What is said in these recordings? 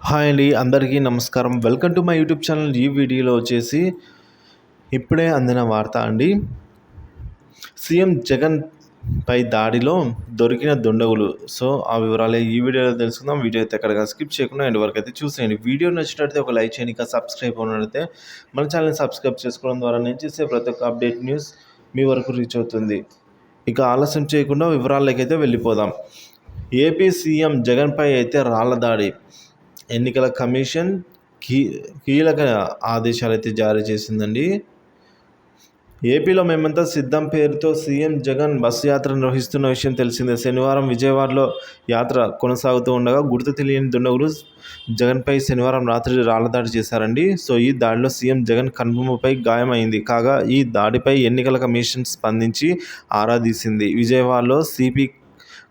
Hi అండి, అందరికీ నమస్కారం. Welcome to my YouTube channel. ఈ వీడియోలో వచ్చేసి ఇప్పుడే అందిన వార్త అండి. సీఎం జగన్ పై దాడిలో దొరికిన దుండగులు. సో ఆ వివరాలే ఈ వీడియోలో తెలుసుకుందాం. వీడియో అయితే ఎక్కడిగా స్కిప్ చేయకుండా ఎండ్ వరకు అయితే చూసేయండి. వీడియో నచ్చినట్లయితే ఒక లైక్ చేయండి. ఇంకా సబ్స్క్రైబ్ అయినట్లయితే మన ఛానల్ని సబ్స్క్రైబ్ చేసుకోవడం ద్వారా నేను చేసే ప్రతి ఒక్క అప్డేట్ న్యూస్ మీ వరకు రీచ్ అవుతుంది. ఇక ఆలస్యం చేయకుండా వివరాల్లోకి అయితే వెళ్ళిపోదాం. ఏపీ సీఎం జగన్పై అయితే రాళ్ల దాడి. ఎన్నికల కమిషన్ కీలక ఆదేశాలు అయితే జారీ చేసిందండి. ఏపీలో మేమంతా సిద్ధం పేరుతో సీఎం జగన్ బస్సు యాత్ర నిర్వహిస్తున్న విషయం తెలిసిందే. శనివారం విజయవాడలో యాత్ర కొనసాగుతూ ఉండగా గుర్తు తెలియని దుండగులు జగన్పై శనివారం రాత్రి రాళ్లదాడి చేశారండి. సో ఈ దాడిలో సీఎం జగన్ కనుబొమ్మపై గాయమైంది. కాగా ఈ దాడిపై ఎన్నికల కమిషన్ స్పందించి ఆరా తీసింది. విజయవాడలో సిపి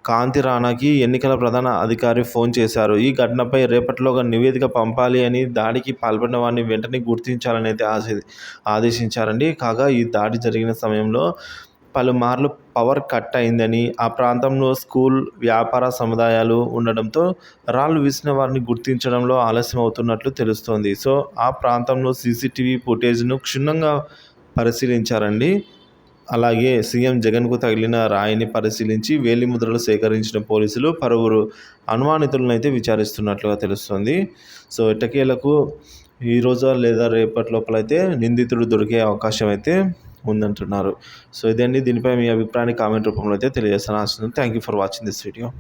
కాంతి రాణాకి ఎన్నికల ప్రధాన అధికారి ఫోన్ చేశారు. ఈ ఘటనపై రేపటిలోగా నివేదిక పంపాలి అని, దాడికి పాల్పడిన వారిని వెంటనే గుర్తించాలని అయితే ఆదేశించారండి. కాగా ఈ దాడి జరిగిన సమయంలో పలుమార్లు పవర్ కట్ అయిందని, ఆ ప్రాంతంలో స్కూల్, వ్యాపార సముదాయాలు ఉండడంతో రాళ్లు వీసిన వారిని గుర్తించడంలో ఆలస్యం అవుతున్నట్లు తెలుస్తోంది. సో ఆ ప్రాంతంలో సీసీటీవీ ఫుటేజ్ను క్షుణ్ణంగా పరిశీలించారండి. అలాగే సీఎం జగన్కు తగిలిన రాయిని పరిశీలించి వేలిముద్రలు సేకరించిన పోలీసులు పలువురు అనుమానితులను అయితే విచారిస్తున్నట్లుగా తెలుస్తుంది. సో ఎట్టకేలకు ఈరోజు లేదా రేపటి లోపల అయితే నిందితుడు దొరికే అవకాశం అయితే ఉందంటున్నారు. సో ఇదండి, దీనిపై మీ అభిప్రాయాన్ని కామెంట్ రూపంలో అయితే తెలియజేస్తాను. Thank you for watching this video.